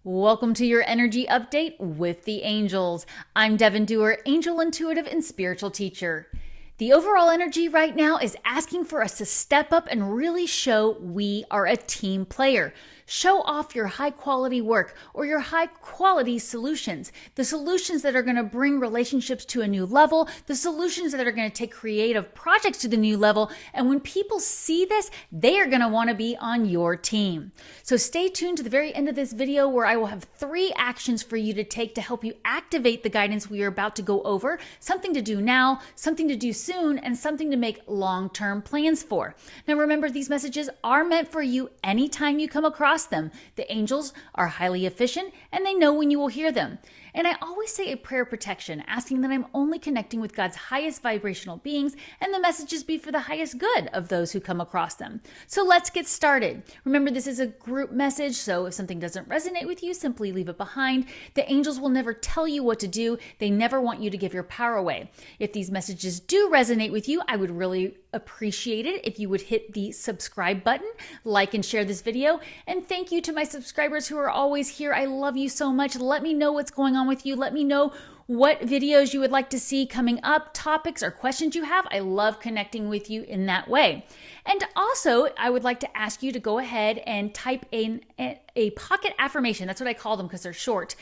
Welcome to your energy update with the angels. I'm Devon Duerr, angel intuitive and spiritual teacher. The overall energy right now is asking for us to step up and really show we are a team player. Show off your high quality work or your high quality solutions. The solutions that are going to bring relationships to a new level, the solutions that are going to take creative projects to the new level. And when people see this, they are going to want to be on your team. So stay tuned to the very end of this video where I will have 3 actions for you to take to help you activate the guidance we are about to go over. Something to do now, something to do soon, and something to make long-term plans for. Now remember, these messages are meant for you anytime you come across them. The angels are highly efficient and they know when you will hear them. And I always say a prayer protection, asking that I'm only connecting with God's highest vibrational beings and the messages be for the highest good of those who come across them. So let's get started. Remember, this is a group message, so if something doesn't resonate with you, simply leave it behind. The angels will never tell you what to do. They never want you to give your power away. If these messages do resonate with you, I would really appreciate it if you would hit the subscribe button, like and share this video. And thank you to my subscribers who are always here. I love you so much. Let me know what's going on with you. Let me know what videos you would like to see coming up, topics or questions you have. I love connecting with you in that way. And also, I would like to ask you to go ahead and type in a pocket affirmation. That's what I call them because they're short.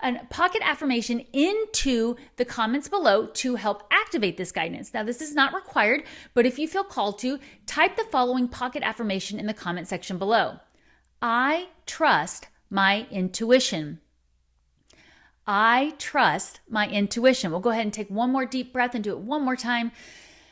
A pocket affirmation into the comments below to help activate this guidance. Now, this is not required, but if you feel called to, type the following pocket affirmation in the comment section below. I trust my intuition. I trust my intuition. We'll go ahead and take one more deep breath and do it one more time.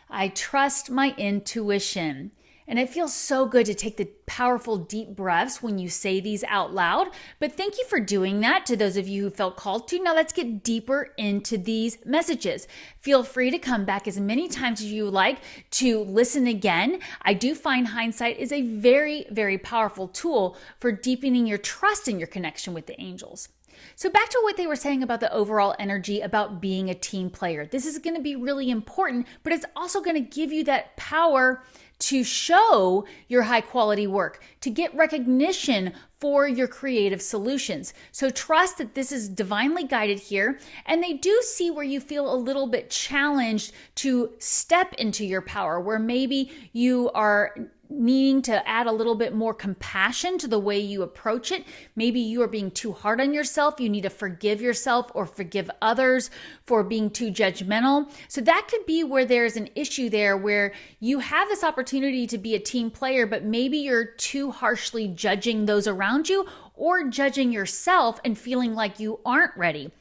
I trust my intuition. And it feels so good to take the powerful deep breaths when you say these out loud. But thank you for doing that to those of you who felt called to. Now let's get deeper into these messages. Feel free to come back as many times as you like to listen again. I do find hindsight is a very, very powerful tool for deepening your trust in your connection with the angels. So back to what they were saying about the overall energy about being a team player. This is going to be really important, but it's also going to give you that power to show your high quality work, to get recognition for your creative solutions. So trust that this is divinely guided here, and they do see where you feel a little bit challenged to step into your power, where maybe you are needing to add a little bit more compassion to the way you approach it. Maybe you are being too hard on yourself. You need to forgive yourself or forgive others for being too judgmental. So that could be where there's an issue there where you have this opportunity to be a team player, but maybe you're too harshly judging those around you or judging yourself and feeling like you aren't ready.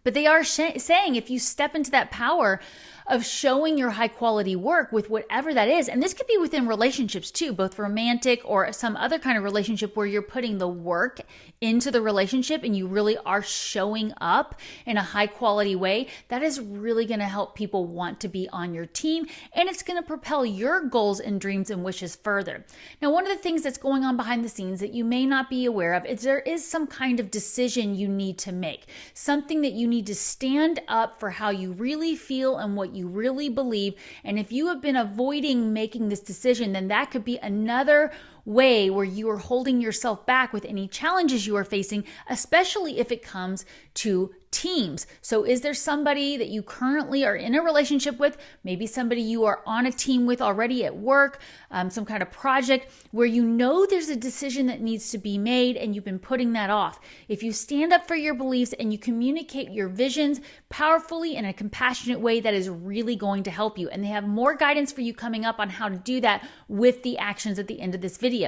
But they are saying if you step into that power of showing your high quality work with whatever that is, and this could be within relationships too, both romantic or some other kind of relationship where you're putting the work into the relationship and you really are showing up in a high quality way, that is really going to help people want to be on your team, and it's going to propel your goals and dreams and wishes further. Now, one of the things that's going on behind the scenes that you may not be aware of is there is some kind of decision you need to make, something that you need to stand up for how you really feel and what you really believe. And if you have been avoiding making this decision, then that could be another way where you are holding yourself back with any challenges you are facing, especially if it comes to teams. So is there somebody that you currently are in a relationship with, maybe somebody you are on a team with already at work, some kind of project where you know there's a decision that needs to be made and you've been putting that off? If you stand up for your beliefs and you communicate your visions powerfully in a compassionate way, that is really going to help you. And they have more guidance for you coming up on how to do that with the actions at the end of this video.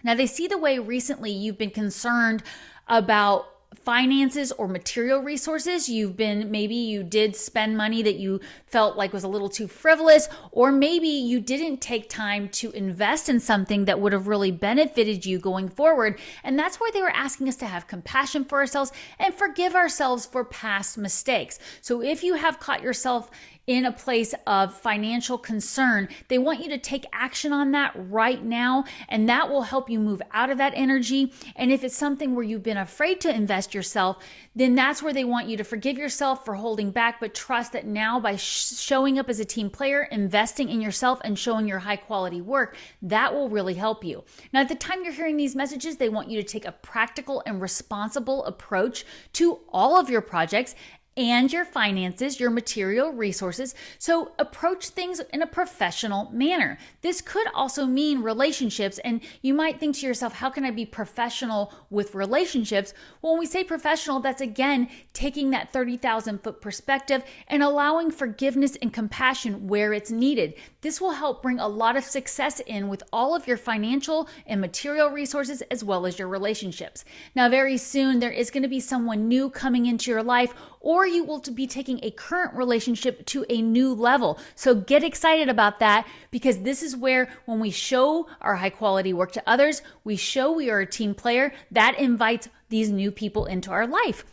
Now, they see the way recently you've been concerned about finances or material resources. Maybe you did spend money that you felt like was a little too frivolous, or maybe you didn't take time to invest in something that would have really benefited you going forward. And that's where they were asking us to have compassion for ourselves and forgive ourselves for past mistakes. So if you have caught yourself in a place of financial concern, they want you to take action on that right now, and that will help you move out of that energy. And if it's something where you've been afraid to invest yourself, then that's where they want you to forgive yourself for holding back, but trust that now by showing up as a team player, investing in yourself and showing your high quality work, that will really help you. Now, at the time you're hearing these messages, they want you to take a practical and responsible approach to all of your projects and your finances, your material resources. So approach things in a professional manner. This could also mean relationships. And you might think to yourself, how can I be professional with relationships? Well, when we say professional, that's again, taking that 30,000 foot perspective and allowing forgiveness and compassion where it's needed. This will help bring a lot of success in with all of your financial and material resources, as well as your relationships. Now, very soon, there is going to be someone new coming into your life, or you will be taking a current relationship to a new level. So get excited about that, because this is where, when we show our high quality work to others, we show we are a team player, that invites these new people into our life.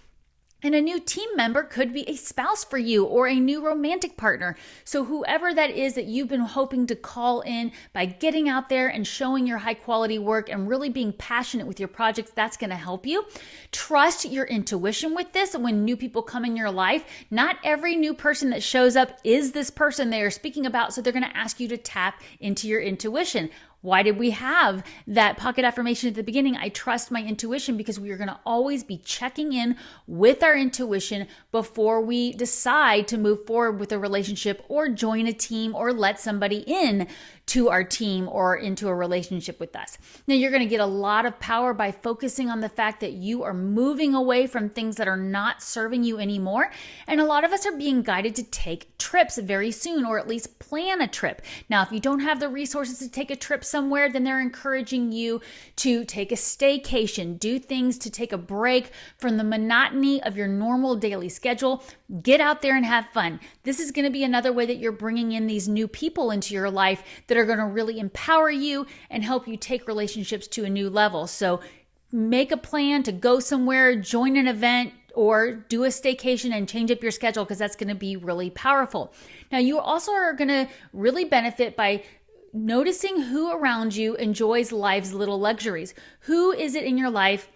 And a new team member could be a spouse for you or a new romantic partner. So whoever that is that you've been hoping to call in, by getting out there and showing your high quality work and really being passionate with your projects, that's going to help you. Trust your intuition with this. When new people come in your life, not every new person that shows up is this person they are speaking about. So they're going to ask you to tap into your intuition. Why did we have that pocket affirmation at the beginning? I trust my intuition, because we are going to always be checking in with our intuition before we decide to move forward with a relationship or join a team or let somebody in to our team or into a relationship with us. Now, you're going to get a lot of power by focusing on the fact that you are moving away from things that are not serving you anymore. And a lot of us are being guided to take trips very soon, or at least plan a trip. Now, if you don't have the resources to take a trip somewhere, then they're encouraging you to take a staycation, do things to take a break from the monotony of your normal daily schedule. Get out there and have fun. This is going to be another way that you're bringing in these new people into your life that are going to really empower you and help you take relationships to a new level. So make a plan to go somewhere, join an event, or do a staycation and change up your schedule, because that's going to be really powerful. Now, you also are going to really benefit by noticing who around you enjoys life's little luxuries. Who is it in your life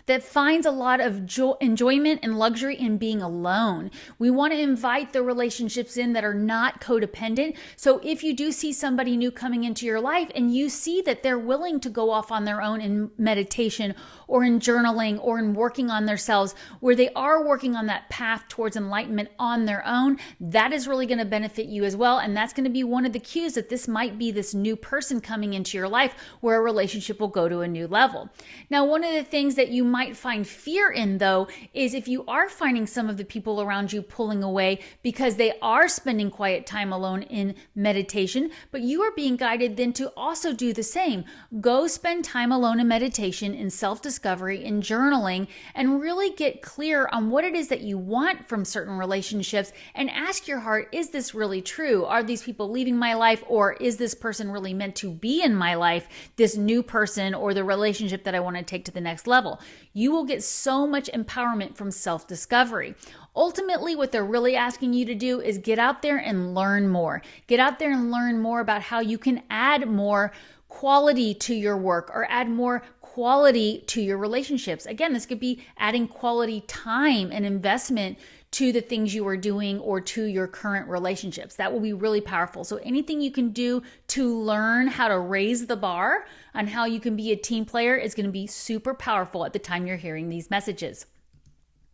that finds a lot of enjoyment and luxury in being alone? We want to invite the relationships in that are not codependent. So if you do see somebody new coming into your life and you see that they're willing to go off on their own in meditation or in journaling or in working on themselves, where they are working on that path towards enlightenment on their own, that is really going to benefit you as well. And that's going to be one of the cues that this might be this new person coming into your life, where a relationship will go to a new level. Now, one of the things that you might find fear in, though, is if you are finding some of the people around you pulling away because they are spending quiet time alone in meditation, but you are being guided then to also do the same. Go spend time alone in meditation, in self-discovery, in journaling, and really get clear on what it is that you want from certain relationships, and ask your heart, is this really true? Are these people leaving my life, or is this person really meant to be in my life, this new person or the relationship that I want to take to the next level? You will get so much empowerment from self-discovery. Ultimately, what they're really asking you to do is get out there and learn more. Get out there and learn more about how you can add more quality to your work, or add more quality to your relationships. Again, this could be adding quality time and investment to the things you are doing or to your current relationships. That will be really powerful. So anything you can do to learn how to raise the bar on how you can be a team player is going to be super powerful at the time you're hearing these messages.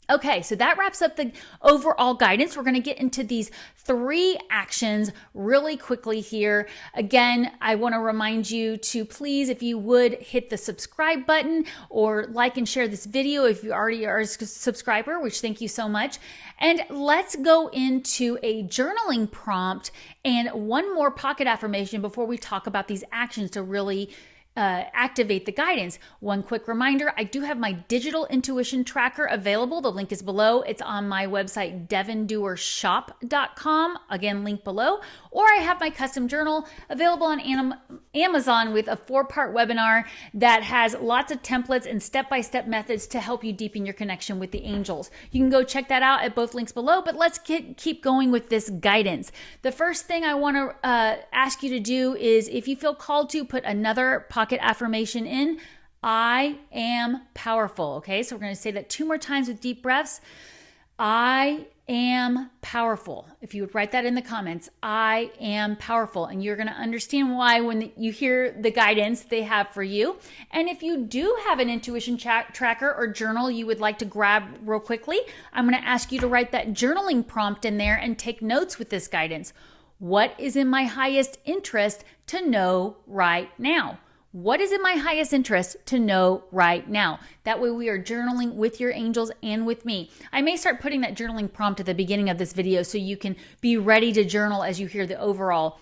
Okay, so that wraps up the overall guidance. We're going to get into these 3 actions really quickly here. Again, I want to remind you to please, if you would, hit the subscribe button or like and share this video if you already are a subscriber, which thank you so much. And let's go into a journaling prompt and one more pocket affirmation before we talk about these actions to really activate the guidance. One quick reminder, I do have my digital intuition tracker available. The link is below. It's on my website, devonduershop.com. Again, link below. Or I have my custom journal available on Amazon with a 4-part webinar that has lots of templates and step-by-step methods to help you deepen your connection with the angels. You can go check that out at both links below, but let's keep going with this guidance. The first thing I want to ask you to do is, if you feel called to, put another pocket affirmation in. I am powerful. Okay, so we're going to say that 2 more times with deep breaths. I am powerful. If you would write that in the comments, I am powerful. And you're going to understand why when you hear the guidance they have for you. And if you do have an intuition tracker or journal you would like to grab real quickly, I'm going to ask you to write that journaling prompt in there and take notes with this guidance. What is in my highest interest to know right now? What is in my highest interest to know right now? That way we are journaling with your angels and with me. I may start putting that journaling prompt at the beginning of this video so you can be ready to journal as you hear the overall,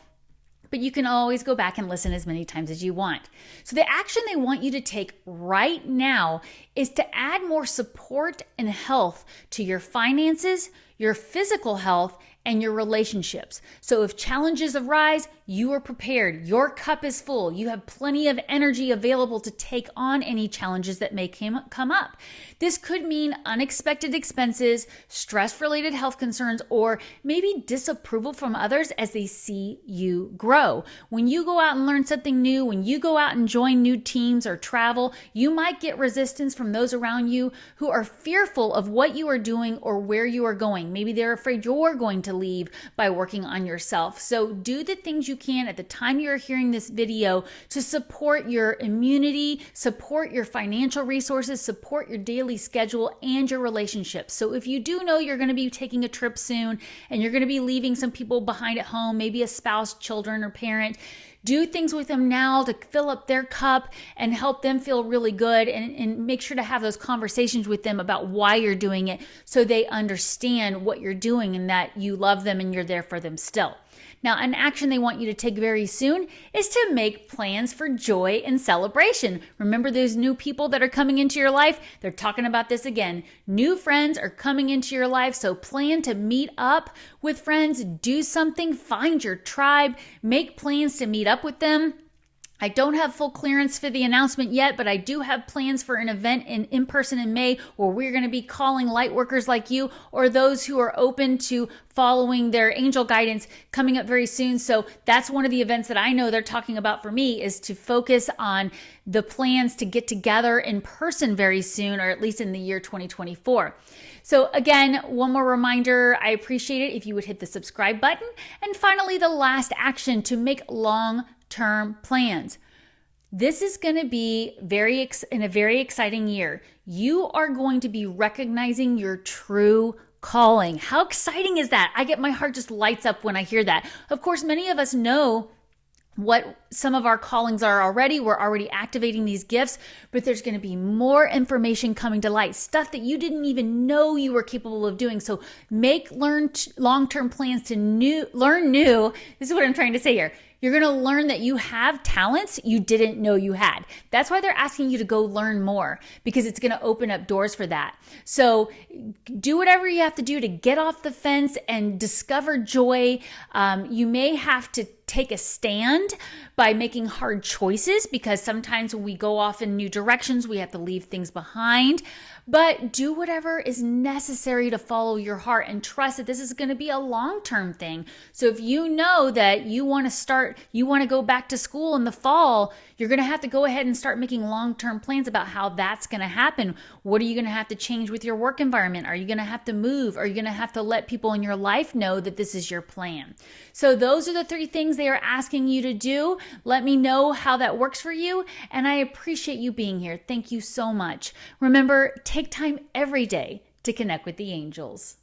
but you can always go back and listen as many times as you want. So the action they want you to take right now is to add more support and health to your finances, your physical health, and your relationships. So if challenges arise, you are prepared. Your cup is full. You have plenty of energy available to take on any challenges that may come up. This could mean unexpected expenses, stress-related health concerns, or maybe disapproval from others as they see you grow. When you go out and learn something new, when you go out and join new teams or travel, you might get resistance from those around you who are fearful of what you are doing or where you are going. Maybe they're afraid you're going to leave by working on yourself. So do the things you can at the time you're hearing this video to support your immunity, support your financial resources, support your daily schedule and your relationships. So if you do know you're going to be taking a trip soon and you're going to be leaving some people behind at home, maybe a spouse, children, or parent, do things with them now to fill up their cup and help them feel really good, and make sure to have those conversations with them about why you're doing it so they understand what you're doing and that you love them and you're there for them still. Now, an action they want you to take very soon is to make plans for joy and celebration. Remember those new people that are coming into your life? They're talking about this again. New friends are coming into your life, so plan to meet up with friends, do something, find your tribe, make plans to meet up with them. I don't have full clearance for the announcement yet, but I do have plans for an event in person in May where we're going to be calling light workers like you or those who are open to following their angel guidance coming up very soon. So that's one of the events that I know they're talking about for me, is to focus on the plans to get together in person very soon, or at least in the year 2024. So again, one more reminder, I appreciate it if you would hit the subscribe button. And finally, the last action, to make long-term plans. This is going to be in a very exciting year. You are going to be recognizing your true calling. How exciting is that? My heart just lights up when I hear that. Of course, many of us know what some of our callings are already. We're already activating these gifts, but there's going to be more information coming to light, stuff that you didn't even know you were capable of doing. So make long-term plans to learn new. This is what I'm trying to say here. You're going to learn that you have talents you didn't know you had. That's why they're asking you to go learn more, because it's going to open up doors for that. So do whatever you have to do to get off the fence and discover joy. You may have to take a stand by making hard choices, because sometimes when we go off in new directions, we have to leave things behind. But do whatever is necessary to follow your heart and trust that this is going to be a long-term thing. So if you know that you want to go back to school in the fall, you're going to have to go ahead and start making long-term plans about how that's going to happen. What are you going to have to change with your work environment? Are you going to have to move? Are you going to have to let people in your life know that this is your plan? So those are the 3 things they are asking you to do. Let me know how that works for you. And I appreciate you being here. Thank you so much. Remember, take time every day to connect with the angels.